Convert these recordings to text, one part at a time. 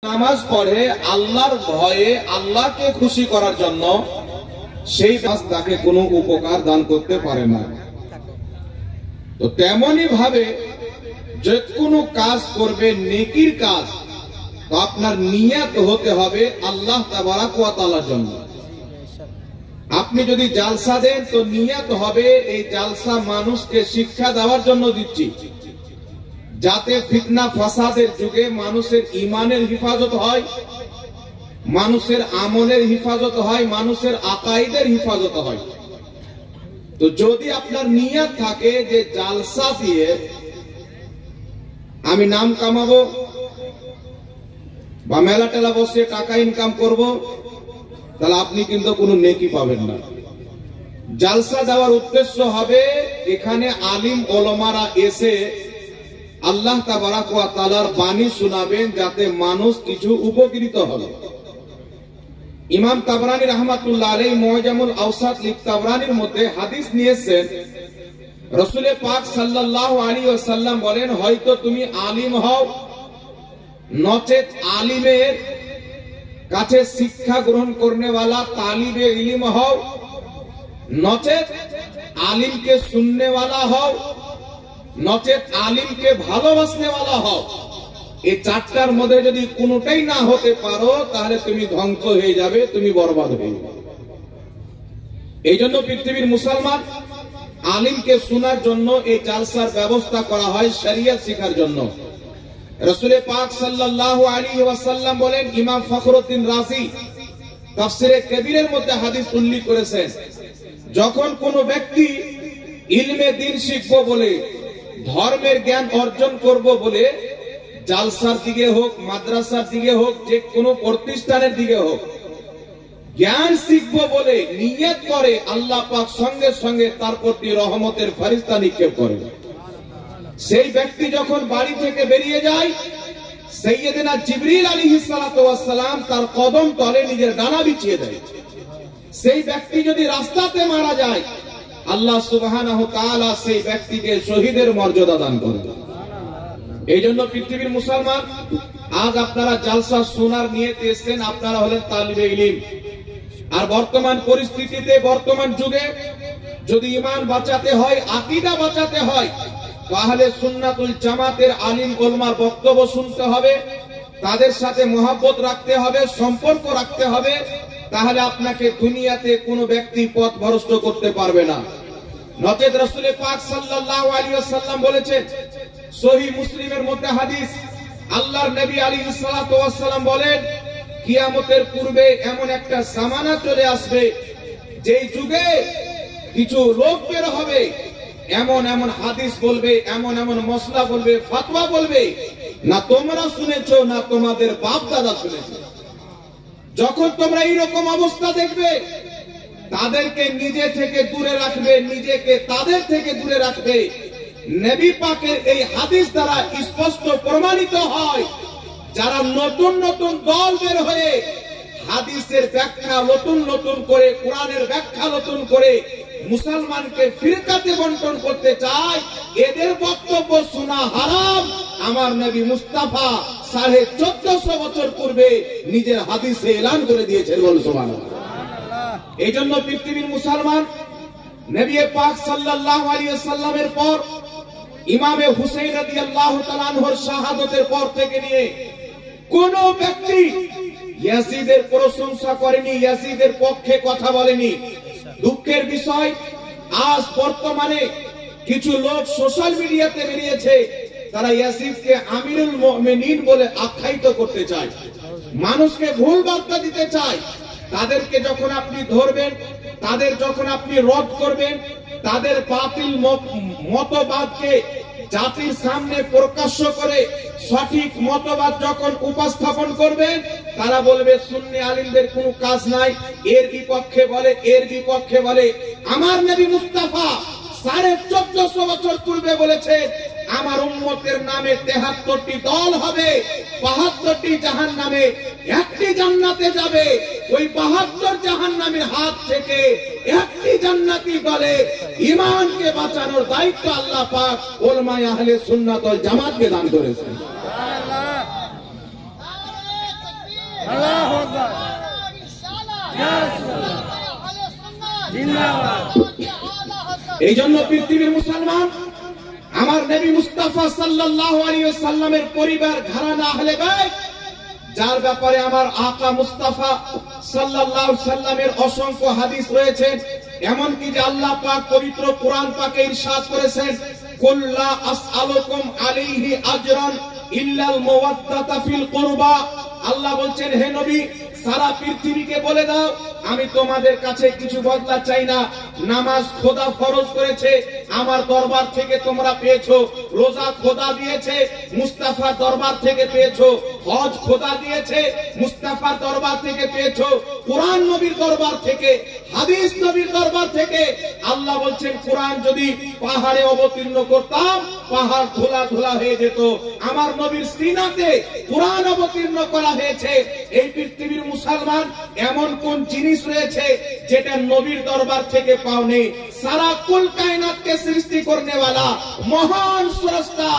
নামাজ পড়ে আল্লাহর ভয়ে আল্লাহকে খুশি করার জন্য, সেই কাজ তাকে কোনো উপকার দান করতে পারে না। তো তেমনি ভাবে যে কোনো কাজ করবে নেকির কাজ, তো আপনার নিয়ত হতে হবে আল্লাহ তাবারাক ওয়া তাআলার জন্য। আপনি যদি জালসা দেন তো নিয়ত হবে এই জালসা মানুষকে শিক্ষা দেওয়ার জন্য দিচ্ছি, যাতে ফিতনা ফাসাদের যুগে মানুষের ঈমানের হিফাজত হয়, মানুষের আমলের হিফাজত হয়, মানুষের আকাইদের হিফাজত হয়। তো যদি আপনার নিয়ত থাকে যে জালসা দিয়ে আমি নাম কামাবো বা মেলা টেলা বসে টাকা ইনকাম করব, তাহলে আপনি কিন্তু কোনো নেকি পাবেন না। জালসা দেওয়ার উদ্দেশ্য হবে এখানে আলিম ওলামারা এসে আল্লাহ তাবারাক ওয়া তাআলার বাণী শোনাবেন, যাতে মানুষ কিছু উপকৃত হবে। ইমাম তাবরানী রাহমাতুল্লাহ আলাইহি মুআজামুল আওসাত লিখ তাবরানীর মধ্যে হাদিস নিয়েছেন, রাসূল পাক সাল্লাল্লাহু আলাইহি ওয়াসাল্লাম বলেন, হয়তো তুমি আলিম হও, নচেত আলিমের কাছে শিক্ষা গ্রহণ করনেওয়ালা তালিবে ইলম হও, নচেত আলিমকে শুননেওয়ালা হও, নচেত আলিমকে ভালোবাসনেওয়ালা হও। এই চারটার মধ্যে যদি কোনোটাই না হতে পারো, তাহলে তুমি ধ্বংস হয়ে যাবে, তুমি বরবাদ হয়ে যাবে। এই জন্য পৃথিবীর মুসলমান আলিমকে শোনার জন্য এই জালসার ব্যবস্থা করা হয়, শরিয়ত শিখার জন্য। রাসূল পাক সাল্লাল্লাহু আলাইহি ওয়াসাল্লাম বলেন, ইমাম ফখরুদ্দিন রাজি তাফসিরে কবিরের মধ্যে হাদিস উল্লেখ করেছেন, যখন কোনো ব্যক্তি ইলমে দ্বীন শিখবো বলে, ধর্মের জ্ঞান অর্জন করব বলে জালসার দিকে হোক, মাদ্রাসার দিকে হোক, যে কোনো প্রতিষ্ঠানের দিকে হোক, জ্ঞান শিখবো বলে নিয়ত করে, আল্লাহ পাক সঙ্গে সঙ্গে তার প্রতি রহমতের ফেরেশতা নিক্ষেপ করেন। সেই ব্যক্তি যখন বাড়ি থেকে বেরিয়ে যায়, সাইয়েদনা জিবরিল আলাইহিস সালাতু ওয়াস সালাম তার কদম তলে নিজের ডানা বিছিয়ে দেয়। সেই ব্যক্তি যদি রাস্তাতে মারা যায়, আল্লাহ সুবহানাহু ওয়া তাআলা সেই ব্যক্তিকে শহীদের মর্যাদা দান করেন। এই জন্য পৃথিবীর মুসলমান, আজ আপনারা জালসা শোনার নিয়তে এসেছেন, আপনারা হলেন তালিবে ইলম। আর বর্তমান পরিস্থিতিতে, বর্তমান যুগে যদি ঈমান বাঁচাতে হয়, আকীদা বাঁচাতে হয়, তাহলে সুন্নাতুল জামাতের আলিম ওলামার বক্তব্য শুনতে হবে, তাদের সাথে মহব্বত রাখতে হবে, সম্পর্ক রাখতে হবে। তাহলে আপনাকে দুনিয়াতে কোনো ব্যক্তি পথ ভ্রষ্ট করতে পারবে না। নচেত রাসূল পাক সাল্লাল্লাহু আলাইহি ওয়াসাল্লাম বলেছেন, সহিহ মুসলিমের মধ্যে হাদিস, আল্লাহর নবী আলাইহিস সালাতু ওয়াস সালাম বলেন, কিয়ামতের পূর্বে এমন একটা জামানা চলে আসবে, যেই যুগে কিছু লোক বের হবে, এমন এমন হাদিস বলবে, এমন এমন মশলা বলবে, ফতোয়া বলবে, না তোমরা শুনেছো না তোমাদের বাপ দাদা শুনেছে। যখন তোমরা এইরকম অবস্থা দেখবে, তাদেরকে নিজে থেকে দূরে রাখবে, নিজেকে তাদের থেকে দূরে রাখবে। নবী পাকের এই হাদিস দ্বারা স্পষ্ট প্রমাণিত হয়, যারা নতুন নতুন দল বের হয়ে হাদিসের ব্যাখ্যা নতুন নতুন করে, কোরআনের ব্যাখ্যা নতুন করে মুসলমানকে ফিরকাতে বন্টন করতে চায়, এদের বক্তব্য শোনা হারাম। আমার নবী মুস্তাফা 1450 বছর পূর্বে নিজের হাদিসে এলান করে দিয়েছেন, বল সুবহানাল্লাহ। এই জন্য পৃথিবীর মুসলমান, নবী পাক সাল্লাল্লাহু আলাইহি ওয়াসাল্লামের পর ইমামে হুসাইন রাদিয়াল্লাহু তাআলা আনহুর শাহাদাতের পর থেকে নিয়ে কোন ব্যক্তি ইয়াজিদের প্রশংসা করেনি, ইয়াজিদের পক্ষে কথা বলেনি। দুঃখের বিষয়, আজ বর্তমানে কিছু লোক সোশ্যাল মিডিয়াতে বেরিয়েছে, তারা ইয়াজিদকে আমিরুল মুমিনিন বলে আখ্যায়িত করতে চায়, মানুষকে ভুল বার্তা দিতে চায়। তাদেরকে যখন আপনি ধরবেন, তাদের যখন আপনি রদ করবেন, তাদের বাতিল মতবাদকে জাতির সামনে প্রকাশ্য করে সঠিক মতবাদ যখন উপস্থাপন করবেন, তারা বলবে সুন্নি আলিমদের কোনো কাজ নাই, এর বিপক্ষে বলে, এর বিপক্ষে বলে। আমার নবী মুস্তাফা 1450 বছর পূর্বে বলেছে, আমার উম্মতের নামে 73টি দল হবে, 72টি জাহান্নামে, একটি জান্নাতে যাবে। ওই 72 জাহান্নামের হাত থেকে একটি জান্নাতি দলে ঈমানকে বাঁচানোর দায়িত্ব আল্লাহ পাক উলামায়ে আহলে সুন্নাত ওয়াল জামাতকে দান করেছেন। এই জন্য পৃথিবীর মুসলমান আমার নবী মুস্তাফা সাল্লাল্লাহু আলাইহি ওয়াসাল্লামের পরিবার ঘরানা আহলে বাইত, যার ব্যাপারে আমার আকা মুস্তাফা সাল্লাল্লাহু আলাইহি ওয়াসাল্লামের অসংখ্য হাদিস রয়েছে। এমন কি যে আল্লাহ পাক পবিত্র কোরআন পাকে ইরশাদ করেছেন, কুল্লা আসআলুকুম আলাইহি আজরান ইল্লাল মাওয়াদ্দাতা ফিল কুরবা। আল্লাহ বলছেন, হে নবী, সারা পৃথিবীকে বলে দাও আমি তোমাদের কাছে কিছু বদলা চাই না। নামাজ খোদা ফরজ করেছে, আমার দরবার থেকে তোমরা পেয়েছো। রোজা খোদা দিয়েছে, মুস্তাফার দরবার থেকে পেয়েছো। হজ খোদা দিয়েছে, মুস্তাফার দরবার থেকে পেয়েছো। কোরআন নবীর দরবার থেকে, হাদিস নবীর দরবার থেকে। আল্লাহ বলছেন, কোরআন যদি পাহাড়ে অবতীর্ণ করতাম, পাহাড় ধুলা ধুলা হয়ে যেত। আমার নবীর সিনাতে কোরআন অবতীর্ণ করা হয়েছে। এই পৃথিবীর মুসলমান এমন কোন জিনিস রয়েছে যেটা নবীর দরবার থেকে পাওনি? সারা কুল কায়নাতকে সৃষ্টি করনে वाला মহান স্রষ্টা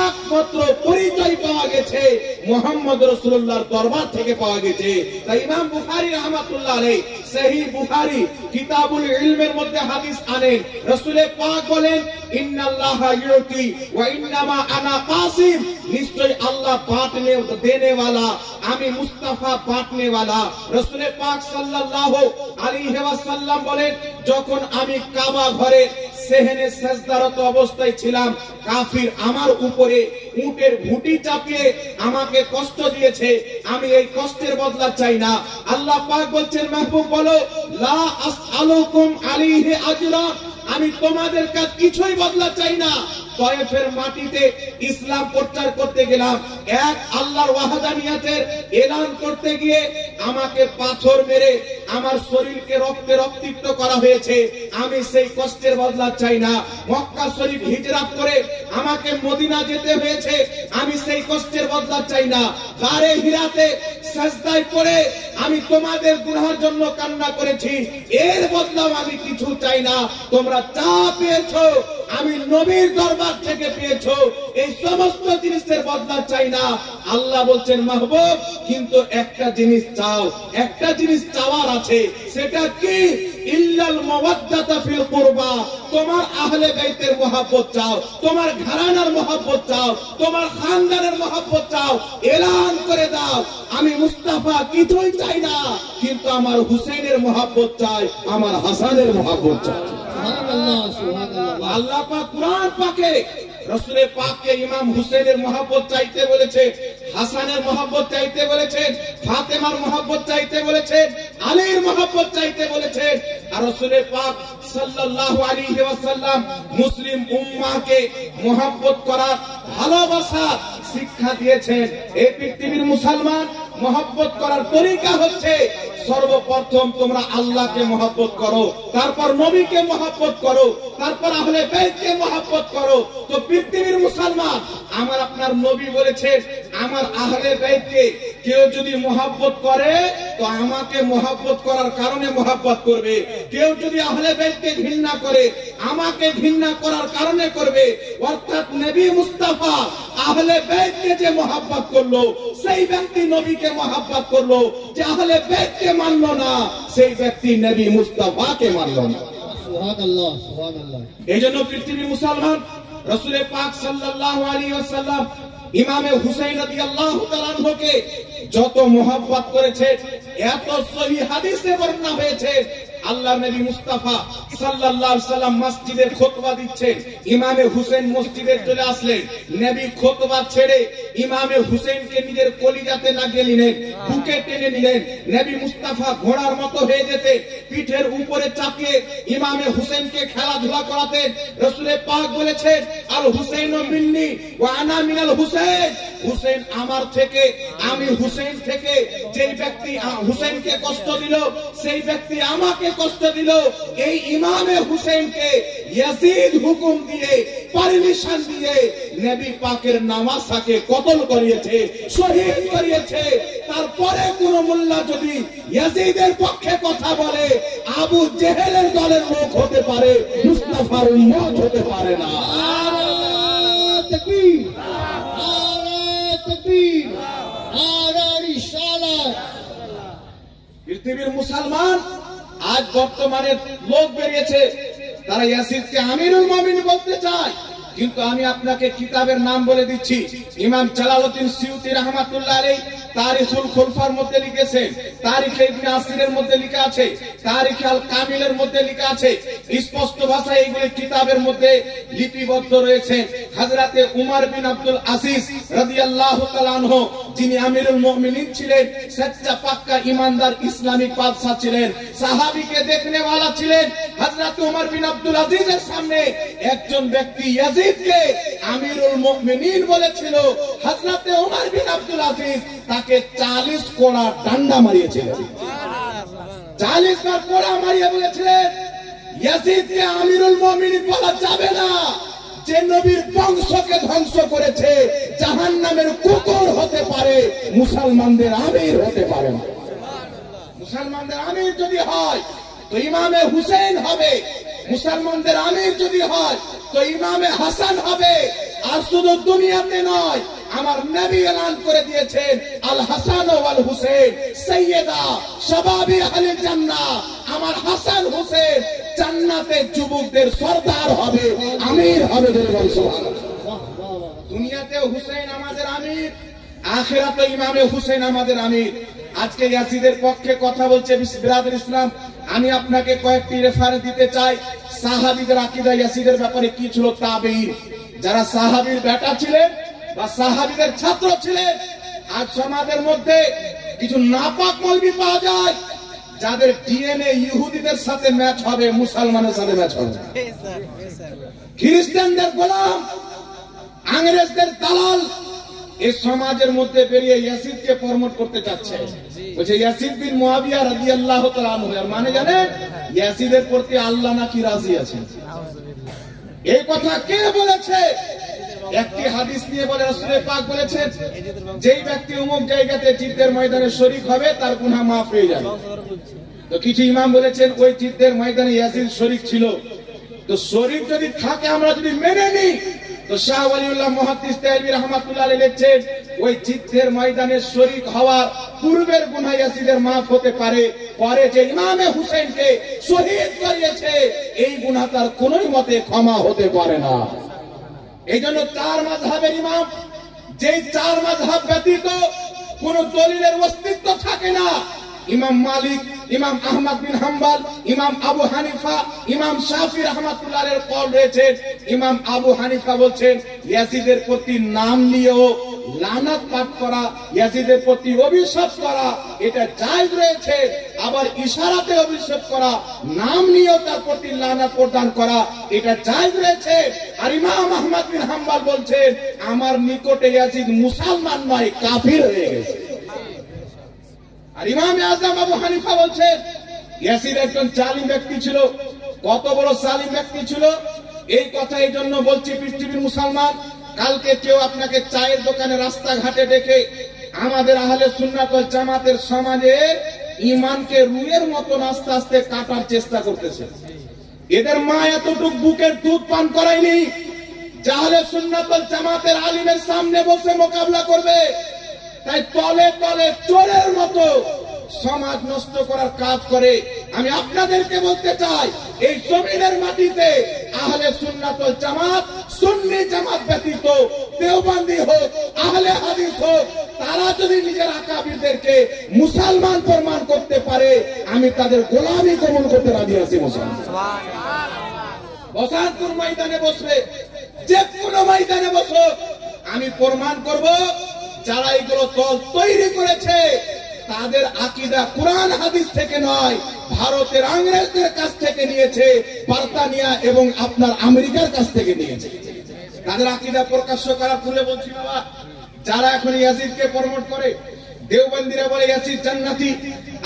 একমাত্র পরিচয় পাওয়া গেছে মুহাম্মদ রাসূলুল্লাহর দরবার থেকে পাওয়া গেছে। তাই ইমাম বুখারী রাহমাতুল্লাহ আলাইহি সহিহ বুখারী কিতাবুল ইলমের মধ্যে হাদিস আনেন, রাসূল পাক বলেন, ইন্নাল্লাহা ইউতি ওয়া ইন্নামা আনা কাসিম। নিশ্চয় আল্লাহ বাঁটনে দেনে वाला, আমি মুস্তাফা বাঁটনে वाला। রাসূল পাক সাল্লাল্লাহু আলাইহি ওয়াসাল্লাম বলেন, যখন আমি কাবা ঘরে সেহেনে সাজদারত অবস্থায় ছিলাম, কাফির আমার উপরে উটের ঘুঁটি চাপিয়ে আমাকে কষ্ট দিয়েছে। আমি এই কষ্টের বদলা চাই না। আল্লাহ পাক বলছেন, মাহবুব বলো, লা আসআলুকুম আলাইহি আজরা, আমি তোমাদের কাছে কিছুই বদলা চাই না। তয়েফের মাটিতে ইসলাম প্রচার করতে গেলাম, এক আল্লাহর ওয়াহদানিয়াতের এলান করতে গিয়ে আমাকে পাথর মেরে আমার শরীরকে রক্তে রক্তিত করা হয়েছে। আমি সেই কষ্টের বদলা চাই না। মক্কা শরীফ হিজরত করে আমাকে মদিনা যেতে হয়েছে, আমি সেই কষ্টের বদলা চাই না। গারে হিরাতে সাজদায় পড়ে আমি তোমাদের গুনাহের জন্য কান্না করেছি, এর বদলাও আমি কিছু চাই না। তোমরা যা পেয়েছো আমি নবীর দরবার থেকে পেয়েছো, এই সমস্ত জিনিসের বদলা চাই না। আল্লাহ বলছেন, মাহবুব কিন্তু একটা জিনিস চাও, একটা জিনিস চাওয়ার আছে। সেটা কি? ইল্লাল মাওয়াদ্দাতা ফিল কুরবা। তোমার আহলে বাইতের মহব্বত চাও, তোমার ঘরানার মহব্বত চাও, তোমার খানদানের মহব্বত চাও। এলান করে দাও, আমি মুস্তাফা কিছুই চাই না, কিন্তু আমার হুসেনের মহব্বত চাই, আমার হাসানের মহব্বত চাই। আল্লাহ পাক কুরআন পাকে রাসূল পাককে ইমাম হুসেনের মহব্বত চাইতে বলেছে, হাসানের মহব্বত চাইতে বলেছে, ফাতেমার মহব্বত চাইতে বলেছে, আলীর মহব্বত চাইতে বলেছে। আর রাসূল পাক সাল্লাল্লাহু আলাইহি ওয়াসাল্লাম মুসলিম উম্মাহকে মহব্বত করার, ভালোবাসা শিক্ষা দিয়েছেন। এই পৃথিবীর মুসলমান মহব্বত করার তরিকা হচ্ছে, সর্বপ্রথম তোমরা আল্লাহকে মহব্বত করো, তারপর নবীকে মহব্বত করো, তারপর আহলে বাইতকে মহব্বত করো। তো পৃথিবীর মুসলমান, আমার আপনার নবী বলেছেন, আমার আহলে বাইতকে কেউ যদি মহব্বত করে তো আমাকে মহব্বত করার কারণে মহব্বত করবে। কেউ যদি আহলে বাইতকে ঘৃণা করে আমাকে ঘৃণা করার কারণে করবে। অর্থাৎ নবী মুস্তাফা আহলে বাইতকে যে মহব্বত করলো, সেই ব্যক্তি নবীকে মহব্বত করলো। যে আহলে বাইতকে মানলো না, সেই ব্যক্তি নবী মুস্তাফাকে মানলো না। সুবহানাল্লাহ, সুবহানাল্লাহ। এইজন্য পৃথিবীর মুসলমান রাসূল পাক সাল্লাল্লাহু আলাইহি ওয়াসাল্লাম ইমামে হুসাইন রাদিয়াল্লাহু তাআলা আনহুকে যত মহব্বত করেছে, এত সহিহ হাদিসে বর্ণনা হয়েছে। আল্লাহ নবী মুস্তাফা সাল্লাল্লাহু আলাইহি ওয়াসাল্লাম মসজিদে খুতবা দিচ্ছেন, ইমামে হুসেন মসজিদে চলে আসলেন। নবী খুতবা ছেড়ে ইমামে হুসেনকে নিজের কলিজাতে লাগিয়ে নিলেন, বুকে টেনে নিলেন। নবী মুস্তাফা ঘোড়ার মতো হয়ে যেতে পিঠের উপরে চাপিয়ে ইমামে হুসেনকে খেলাধুলা করাতেন। রাসূল পাক বলেছেন, আল হুসাইনু মিন্নি ওয়া আনা মিনাল হুসাইন। হুসেন আমার থেকে, আমি হুসেন থেকে। যেই ব্যক্তি হুসেনকে কষ্ট দিল, সেই ব্যক্তি আমাকে কষ্ট দিল। এই ইমামে হুসেনকে ইয়াজিদ হুকুম দিয়ে, পারমিশন দিয়ে নবী পাকের নামাজকে কতল করিয়েছে, শহীদ করিয়েছে। তারপরে কোন মোল্লা যদি ইয়াজিদের পক্ষে কথা বলে, আবু জেহেলের দলের লোক হতে পারে, মুস্তাফার উম্মত হতে পারে না। নারে তাকবীর, নারে তাকবীর, নারে রিসালাত। পৃথিবীর মুসলমান আজ বর্তমানে লোক বেরিয়েছে, তারা ইয়াজিদকে আমিরুল মুমিনিন বলতে চায়। কিন্তু আমি আপনাকে কিতাবের নাম বলে দিচ্ছি। ইমাম জালালউদ্দিন সিউতি রাহমাতুল্লাহ আলাইহি তারিখুল খুলফার মধ্যে লিখেছেন, তারিখ ইবনে আসিরের মধ্যে লেখা আছে, তারিখ আল কামিলের মধ্যে লেখা আছে, স্পষ্ট ভাষায় এইগুলি কিতাবের মধ্যে লিপিবদ্ধ রয়েছে। হযরতে উমর বিন আব্দুল আজিজ রাদিয়াল্লাহু তাআলা আনহু, যিনি আমিরুল মুমিনিন ছিলেন, সচ্চা পাক্কা ঈমানদার ইসলামিক বাদশা ছিলেন, সাহাবীকে দেখনে वाला ছিলেন। হযরত উমর বিন আব্দুল আজিজের সামনে একজন ব্যক্তি ইয়াজিদকে আমিরুল মুমিনিন বলেছিল। হযরত উমর বিন আব্দুল আজিজ তাকে 40 কোড়া ডান্ডা মারিয়েছিলেন। 40 বার কোড়া মারিয়ে বলেছিলেন, ইয়াজিদকে আমিরুল মুমিনিন বলা যাবে না, যে নবীর বংশকে ধ্বংস করেছে, জাহান্নামের কুকুর হতে পারে, মুসলমানদের আমির হতে পারে না। মুসলমানদের আমির যদি হয় তো ইমামে হুসেন হবে, মুসলমানদের আমির যদি হয় তো ইমামে হাসান হবে। আর শুধু দুনিয়াতে নয়, আমার নবী এলান করে দিয়েছেন, আল হাসান ওয়াল হুসেন সাইয়্যিদা শাবাবি আহলিল জান্নাহ। আমার হাসান হুসেন জান্নাতে যুবকদের সরদার হবে, আমির হবে। দুনিয়াতে হুসেন আমাদের আমির, আখিরাতে ইমামে হুসেন আমাদের আমির। আজকে ইয়াজিদের পক্ষে কথা বলছে বিরাদর ইসলাম। আমি আপনাকে কয়েকটি রেফারেন্স দিতে চাই। সাহাবীদের আকীদা ইয়াজিদের ব্যাপারে কি ছিল, তাবেঈন যারা সাহাবীর বেটা ছিলেন বা সাহাবীদের ছাত্র ছিলেন। আজ সমাজের মধ্যে কিছু নাপাক মৌলবি পাওয়া যায়, যাদের ডিএনএ ইহুদিদের সাথে ম্যাচ হবে, মুসলমানের সাথে ম্যাচ হবে। খ্রিস্টানদের গোলাম, ইংরেজদের দালাল এই সমাজের মধ্যে বেরিয়ে ইয়াজিদকে প্রমোট করতে চাচ্ছে। বলছে ইয়াজিদ বিন মুয়াবিয়া রাদিয়াল্লাহু তাআলা আনহু, এর মানে জানেন ইয়াজিদের প্রতি আল্লাহ নাকি রাজি আছেন। এই কথা কে বলেছে? একটি হাদিস নিয়ে বলে রাসূল পাক বলেছেন, যেই ব্যক্তি অমুক জায়গাতে জিদ্দের ময়দানে শরীক হবে তার গুনাহ মাফ হয়ে যাবে। তো কিছু ইমাম বলেছেন ওই জিদ্দের ময়দানে ইয়াজিদ শরীক ছিল। তো শরীক যদি থাকে, আমরা যদি মেনে নিই, তো শাহ ওয়ালিউল্লাহ মুহাদ্দিস তাইবি রাহমাতুল্লাহ আলাইহি লিখছেন, ওই জিদ্দের ময়দানে শরীক হওয়ার পূর্বের গুনাহ ইয়াজিদের মাফ হতে পারে, পরে যে ইমামে হুসেনকে শহীদ করিয়েছে এই গুনাহ তার কোনোই মতে ক্ষমা হতে পারে না। এইজন্য চার মাযহাবের ইমাম, যেই চার মাযহাব ব্যতীত কোন দলিলের অস্তিত্ব থাকে না, ইমাম মালিক, ইমাম আহমদ বিন হাম্বল, ইমাম আবু হানিফা, ইমাম শাফি রাহমাতুল্লাহ আলাইহির কওল রয়েছে। ইমাম আবু হানিফা বলছেন ইয়াজিদের প্রতি নাম নিয়েও লানত পাঠ করা, ইয়াজিদের প্রতি অভিশাপ করা এটা জায়েজ রয়েছে। আবার ইশারাতে অভিশাপ করা, নাম নিয়েও তার প্রতি লানত প্রদান করা এটা জায়েজ রয়েছে। আর ইমাম আহমদ বিন হাম্বল বলছেন আমার নিকটে ইয়াজিদ মুসলমান নয়, কাফির হয়ে গেছে। আর ইমাম আযম আবু হানিফা বলছেন ইয়াজিদ একজন জালিম ব্যক্তি ছিল। কত বড় জালিম ব্যক্তি ছিল এই কথা এই জন্য বলছি, পৃথিবীর মুসলমান, কালকে কেউ আপনাকে চায়ের দোকানে রাস্তাঘাটে দেখে আমাদের আহলে সুন্নাত ওয়াল জামাতের সমাজে ঈমানকে রুইয়ের মতন আস্তে আস্তে কাটার চেষ্টা করতেছে। এদের মা এতটুকু বুকের দুধ পান করায়নি যে আহলে সুন্নাত ওয়াল জামাতের আলিমের সামনে বসে মোকাবিলা করবে। তাই তলে তলে চোরের মতো সমাজ নষ্ট করার কাজ করে। আমি আপনাদেরকে বলতে চাই, এই জমিনের মাটিতে আহলে সুন্নাত ওয়াল জামাত, সুন্নি জামাত ব্যতীত দেওবন্দি হোক, আহলে হাদিস হোক, তারা যদি নিজের আকাবিরদেরকে মুসলমান প্রমাণ করতে পারে, আমি তাদের গোলামি কবুল করতে রাজি আছি। মুসলমান বসান্তপুর ময়দানে বসবে, যে কোনো ময়দানে বসো, আমি প্রমাণ করব যারা এগুলো দল তৈরি করেছে তাদের আকীদা কোরআন হাদিস থেকে নয়, ভারতের ইংরেজদের কাছ থেকে নিয়েছে, বার্তানিয়া এবং আপনার আমেরিকার কাছ থেকে নিয়েছে। তাদের আকীদা প্রকাশ্য করা ভুলে বলছি বাবা, যারা এখন ইয়াজিদকে প্রমোট করে, দেওবন্দীরা বলে ইয়াজিদ জান্নাতি,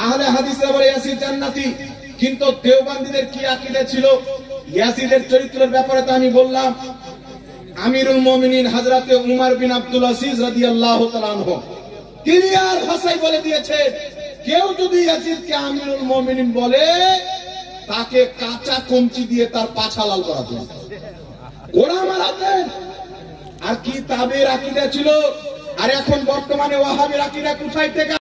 আহলে হাদিসরা বলে ইয়াজিদ জান্নাতি, কিন্তু দেওবন্দীদের কি আকীদা ছিল ইয়াজিদের চরিত্রের ব্যাপারে তো আমি বললাম। আমিরুল মুমিনিন হযরতে উমর বিন আব্দুল আজিজ রাদিয়াল্লাহু তাআলা আনহু ক্লিয়ার ভাষায় বলে দিয়েছে, কেউ যদি ইয়াজিদকে আমিরুল মুমিনিন বলে তাকে কাঁচা কঞ্চি দিয়ে তার পাছা লাল করাতেন, গোড়া মারাতেন। আর কি তাবের আকীদা ছিল। আর এখন বর্তমানে ওয়াহাবির আকীদা কোথায় থেকে